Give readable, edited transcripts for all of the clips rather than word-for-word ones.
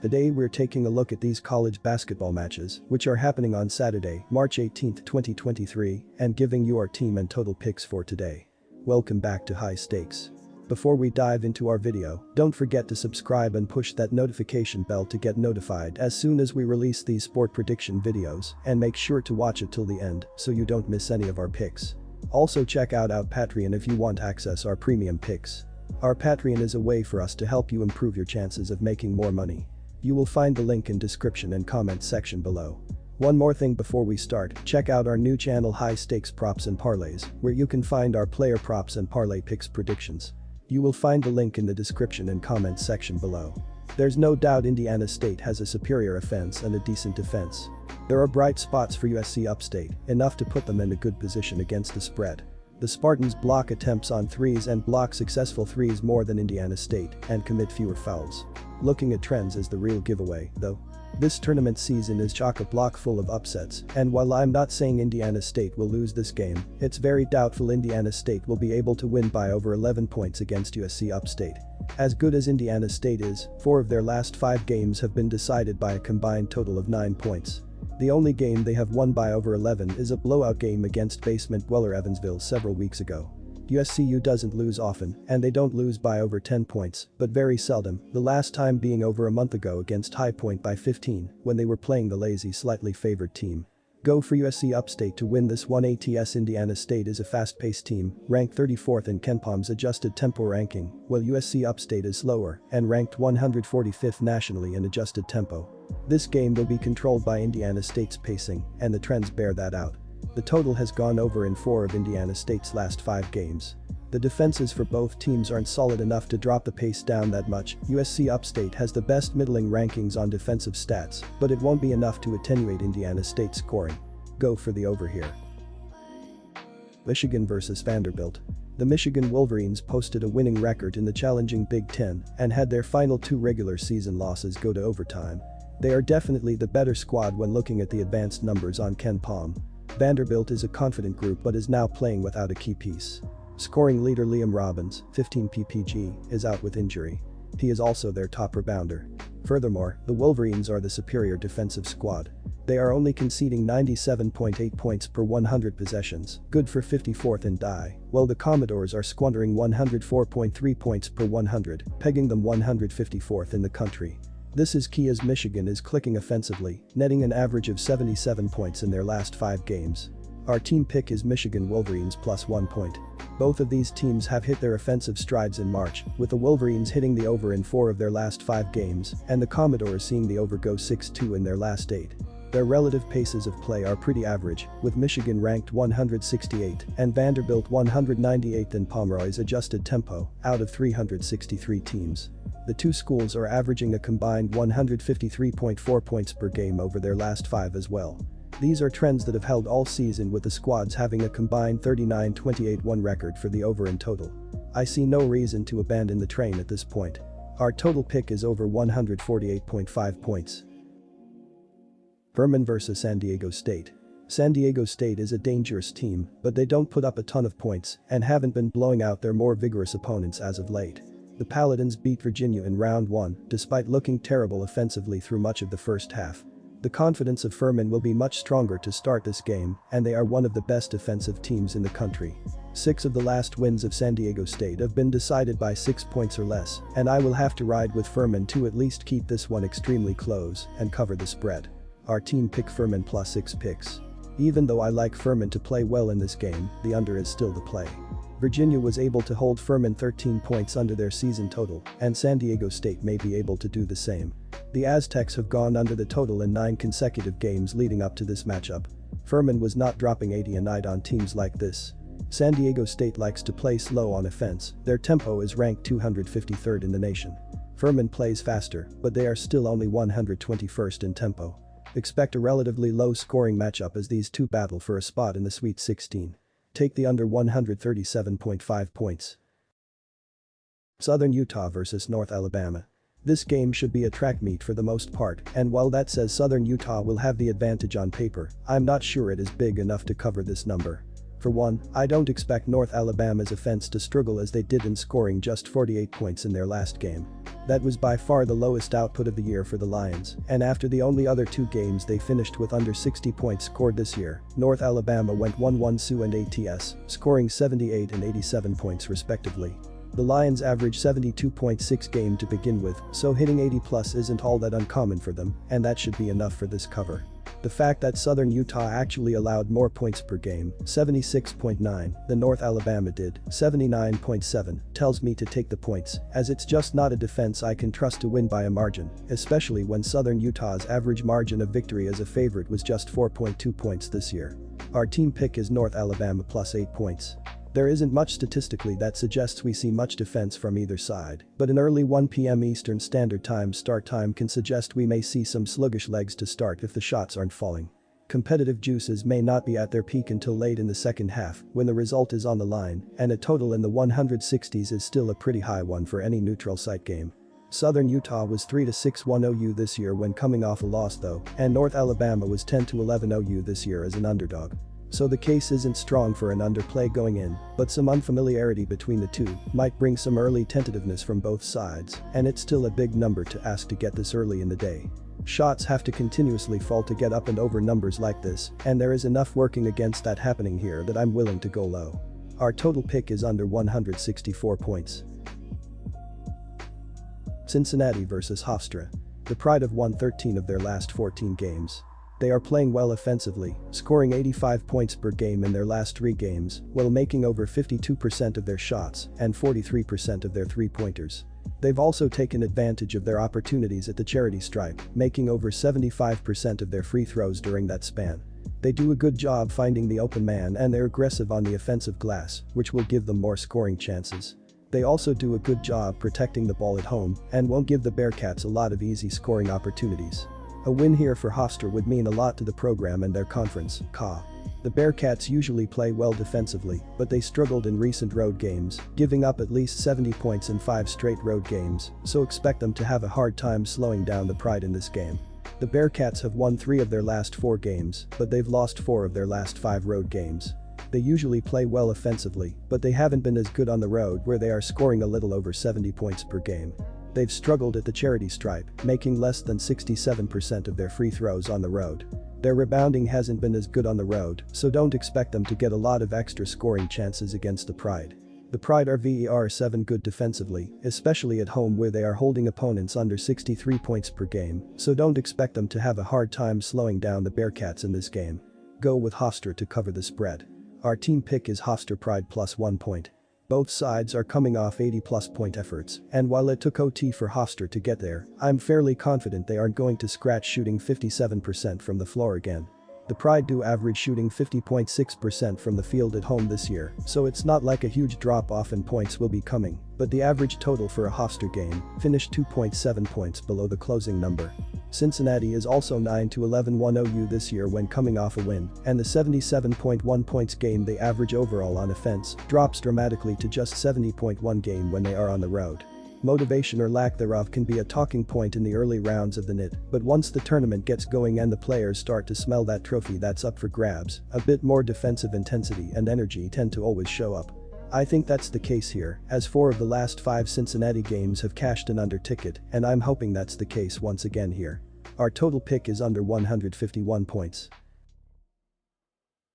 Today we're taking a look at these college basketball matches, which are happening on Saturday, March 18, 2023, and giving you our team and total picks for today. Welcome back to High Stakes. Before we dive into our video, don't forget to subscribe and push that notification bell to get notified as soon as we release these sport prediction videos, and make sure to watch it till the end so you don't miss any of our picks. Also check out our Patreon if you want access our premium picks. Our Patreon is a way for us to help you improve your chances of making more money. You will find the link in description and comment section below. One more thing before we start, check out our new channel High Stakes Props and Parlays, where you can find our player props and parlay picks predictions. You will find the link in the description and comment section below. There's no doubt Indiana State has a superior offense and a decent defense. There are bright spots for USC Upstate, enough to put them in a good position against the spread. The Spartans block attempts on threes and block successful threes more than Indiana State and commit fewer fouls. Looking at trends is the real giveaway, though. This tournament season is chock-a-block full of upsets, and while I'm not saying Indiana State will lose this game, it's very doubtful Indiana State will be able to win by over 11 points against USC Upstate. As good as Indiana State is, 4 of their last 5 games have been decided by a combined total of 9 points. The only game they have won by over 11 is a blowout game against basement dweller Evansville several weeks ago. USCU doesn't lose often, and they don't lose by over 10 points, but very seldom, the last time being over a month ago against High Point by 15, when they were playing the lazy, slightly favored team. Go for USC Upstate to win this one. ATS Indiana State is a fast-paced team, ranked 34th in KenPom's adjusted tempo ranking, while USC Upstate is slower and ranked 145th nationally in adjusted tempo. This game will be controlled by Indiana State's pacing, and the trends bear that out. The total has gone over in 4 of Indiana State's last 5 games. The defenses for both teams aren't solid enough to drop the pace down that much. USC Upstate has the best middling rankings on defensive stats, but it won't be enough to attenuate Indiana State's scoring. Go for the over here. Michigan vs Vanderbilt. The Michigan Wolverines posted a winning record in the challenging Big Ten and had their final 2 regular season losses go to overtime. They are definitely the better squad when looking at the advanced numbers on KenPom. Vanderbilt is a confident group but is now playing without a key piece. Scoring leader Liam Robbins, 15 ppg, is out with injury. He is also their top rebounder. Furthermore, the Wolverines are the superior defensive squad. They are only conceding 97.8 points per 100 possessions, good for 54th in DI, while the Commodores are squandering 104.3 points per 100, pegging them 154th in the country. This is key as Michigan is clicking offensively, netting an average of 77 points in their last 5 games. Our team pick is Michigan Wolverines plus 1 point. Both of these teams have hit their offensive strides in March, with the Wolverines hitting the over in 4 of their last 5 games and the Commodores seeing the over go 6-2 in their last 8. Their relative paces of play are pretty average, with Michigan ranked 168 and Vanderbilt 198th in Pomeroy's adjusted tempo, out of 363 teams. The two schools are averaging a combined 153.4 points per game over their last 5 as well. These are trends that have held all season, with the squads having a combined 39-28-1 record for the over in total. I see no reason to abandon the train at this point. Our total pick is over 148.5 points. Furman vs San Diego State. San Diego State is a dangerous team, but they don't put up a ton of points and haven't been blowing out their more vigorous opponents as of late. The Paladins beat Virginia in round 1, despite looking terrible offensively through much of the first half. The confidence of Furman will be much stronger to start this game, and they are one of the best defensive teams in the country. 6 of the last wins of San Diego State have been decided by 6 points or less, and I will have to ride with Furman to at least keep this one extremely close and cover the spread. Our team pick Furman plus 6 picks. Even though I like Furman to play well in this game, the under is still the play. Virginia was able to hold Furman 13 points under their season total, and San Diego State may be able to do the same. The Aztecs have gone under the total in 9 consecutive games leading up to this matchup. Furman was not dropping 80 a night on teams like this. San Diego State likes to play slow on offense, their tempo is ranked 253rd in the nation. Furman plays faster, but they are still only 121st in tempo. Expect a relatively low-scoring matchup as these two battle for a spot in the Sweet 16. Take the under 137.5 points. Southern Utah vs North Alabama. This game should be a track meet for the most part, and while that says Southern Utah will have the advantage on paper, I'm not sure it is big enough to cover this number. For one, I don't expect North Alabama's offense to struggle as they did in scoring just 48 points in their last game. That was by far the lowest output of the year for the Lions, and after the only other 2 games they finished with under 60 points scored this year, North Alabama went 1-1 SU and ATS, scoring 78 and 87 points respectively. The Lions averaged 72.6 game to begin with, so hitting 80 plus isn't all that uncommon for them, and that should be enough for this cover. The fact that Southern Utah actually allowed more points per game, 76.9, than North Alabama did, 79.7, tells me to take the points, as it's just not a defense I can trust to win by a margin, especially when Southern Utah's average margin of victory as a favorite was just 4.2 points this year. Our team pick is North Alabama plus 8 points. There isn't much statistically that suggests we see much defense from either side, but an early 1 p.m. Eastern Standard Time start time can suggest we may see some sluggish legs to start if the shots aren't falling. Competitive juices may not be at their peak until late in the second half, when the result is on the line, and a total in the 160s is still a pretty high one for any neutral site game. Southern Utah was 3-6-1 OU this year when coming off a loss though, and North Alabama was 10-11 OU this year as an underdog. So the case isn't strong for an underplay going in, but some unfamiliarity between the two might bring some early tentativeness from both sides, and it's still a big number to ask to get this early in the day. Shots have to continuously fall to get up and over numbers like this, and there is enough working against that happening here that I'm willing to go low. Our total pick is under 164 points. Cincinnati vs Hofstra. The Pride have won 13 of their last 14 games. They are playing well offensively, scoring 85 points per game in their last 3 games, while making over 52% of their shots and 43% of their 3-pointers. They've also taken advantage of their opportunities at the charity stripe, making over 75% of their free throws during that span. They do a good job finding the open man and they're aggressive on the offensive glass, which will give them more scoring chances. They also do a good job protecting the ball at home and won't give the Bearcats a lot of easy scoring opportunities. A win here for Hofstra would mean a lot to the program and their conference, NCAA. The Bearcats usually play well defensively, but they struggled in recent road games, giving up at least 70 points in 5 straight road games, so expect them to have a hard time slowing down the Pride in this game. The Bearcats have won 3 of their last 4 games, but they've lost 4 of their last 5 road games. They usually play well offensively, but they haven't been as good on the road where they are scoring a little over 70 points per game. They've struggled at the charity stripe, making less than 67% of their free throws on the road. Their rebounding hasn't been as good on the road, so don't expect them to get a lot of extra scoring chances against the Pride. The Pride are VER7 good defensively, especially at home where they are holding opponents under 63 points per game, so don't expect them to have a hard time slowing down the Bearcats in this game. Go with Hofstra to cover the spread. Our team pick is Hofstra Pride plus 1 point. Both sides are coming off 80-plus point efforts, and while it took OT for Hofstra to get there, I'm fairly confident they aren't going to scratch shooting 57% from the floor again. The Pride do average shooting 50.6% from the field at home this year, so it's not like a huge drop-off in points will be coming, but the average total for a Hofstra game finished 2.7 points below the closing number. Cincinnati is also 9-11-1 OU this year when coming off a win, and the 77.1 points game they average overall on offense drops dramatically to just 70.1 game when they are on the road. Motivation or lack thereof can be a talking point in the early rounds of the NCAA, but once the tournament gets going and the players start to smell that trophy that's up for grabs, a bit more defensive intensity and energy tend to always show up. I think that's the case here, as 4 of the last 5 Cincinnati games have cashed an under ticket, and I'm hoping that's the case once again here. Our total pick is under 151 points.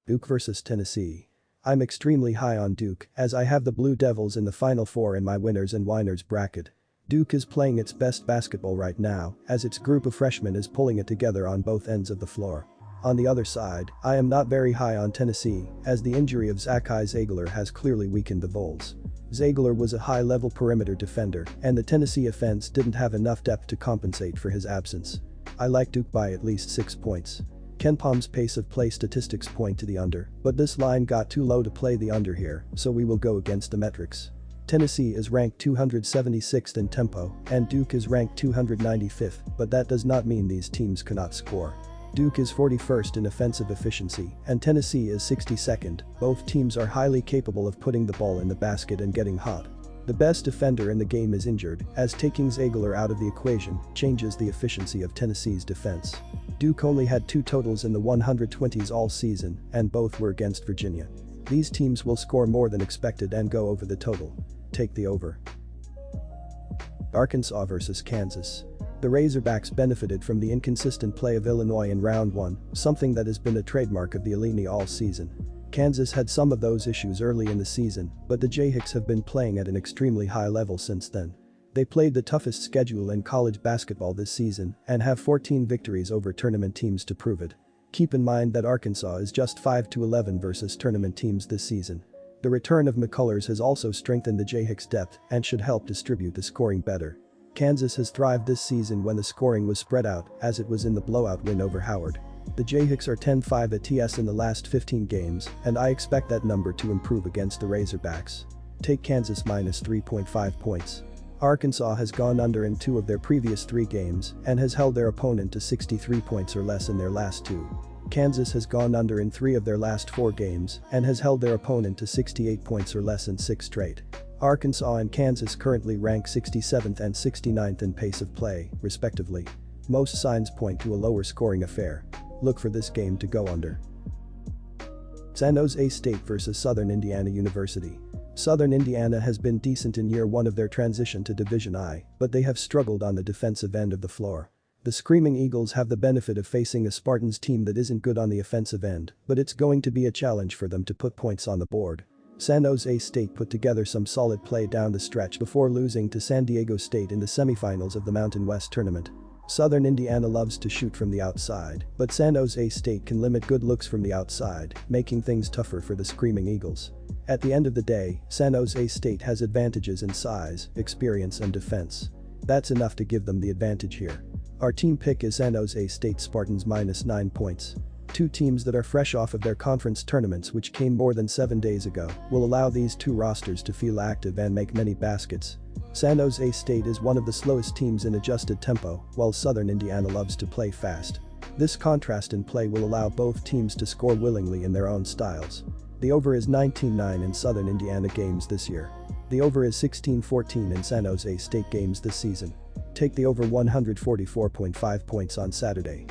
Duke vs Tennessee. I'm extremely high on Duke, as I have the Blue Devils in the Final Four in my winners and whiners bracket. Duke is playing its best basketball right now, as its group of freshmen is pulling it together on both ends of the floor. On the other side, I am not very high on Tennessee, as the injury of Zakai Zeigler has clearly weakened the Vols. Zeigler was a high-level perimeter defender, and the Tennessee offense didn't have enough depth to compensate for his absence. I like Duke by at least 6 points. KenPom's pace of play statistics point to the under, but this line got too low to play the under here, so we will go against the metrics. Tennessee is ranked 276th in tempo, and Duke is ranked 295th, but that does not mean these teams cannot score. Duke is 41st in offensive efficiency, and Tennessee is 62nd. Both teams are highly capable of putting the ball in the basket and getting hot. The best defender in the game is injured, as taking Zeigler out of the equation changes the efficiency of Tennessee's defense. Duke only had 2 totals in the 120s all season, and both were against Virginia. These teams will score more than expected and go over the total. Take the over. Arkansas vs Kansas. The Razorbacks benefited from the inconsistent play of Illinois in round 1, something that has been a trademark of the Illini all season. Kansas had some of those issues early in the season, but the Jayhawks have been playing at an extremely high level since then. They played the toughest schedule in college basketball this season and have 14 victories over tournament teams to prove it. Keep in mind that Arkansas is just 5-11 versus tournament teams this season. The return of McCullers has also strengthened the Jayhawks' depth and should help distribute the scoring better. Kansas has thrived this season when the scoring was spread out, as it was in the blowout win over Howard. The Jayhawks are 10-5 at TS in the last 15 games, and I expect that number to improve against the Razorbacks. Take Kansas minus 3.5 points. Arkansas has gone under in 2 of their previous 3 games and has held their opponent to 63 points or less in their last 2. Kansas has gone under in 3 of their last 4 games and has held their opponent to 68 points or less in 6 straight. Arkansas and Kansas currently rank 67th and 69th in pace of play, respectively. Most signs point to a lower scoring affair. Look for this game to go under. San Jose State vs Southern Indiana University. Southern Indiana has been decent in year 1 of their transition to Division I, but they have struggled on the defensive end of the floor. The Screaming Eagles have the benefit of facing a Spartans team that isn't good on the offensive end, but it's going to be a challenge for them to put points on the board. San Jose State put together some solid play down the stretch before losing to San Diego State in the semifinals of the Mountain West tournament. Southern Indiana loves to shoot from the outside, but San Jose State can limit good looks from the outside, making things tougher for the Screaming Eagles. At the end of the day, San Jose State has advantages in size, experience and defense. That's enough to give them the advantage here. Our team pick is San Jose State Spartans minus 9 points. 2 teams that are fresh off of their conference tournaments, which came more than 7 days ago, will allow these 2 rosters to feel active and make many baskets. San Jose State is one of the slowest teams in adjusted tempo, while Southern Indiana loves to play fast. This contrast in play will allow both teams to score willingly in their own styles. The over is 19-9 in Southern Indiana games this year. The over is 16-14 in San Jose State games this season. Take the over 144.5 points on Saturday.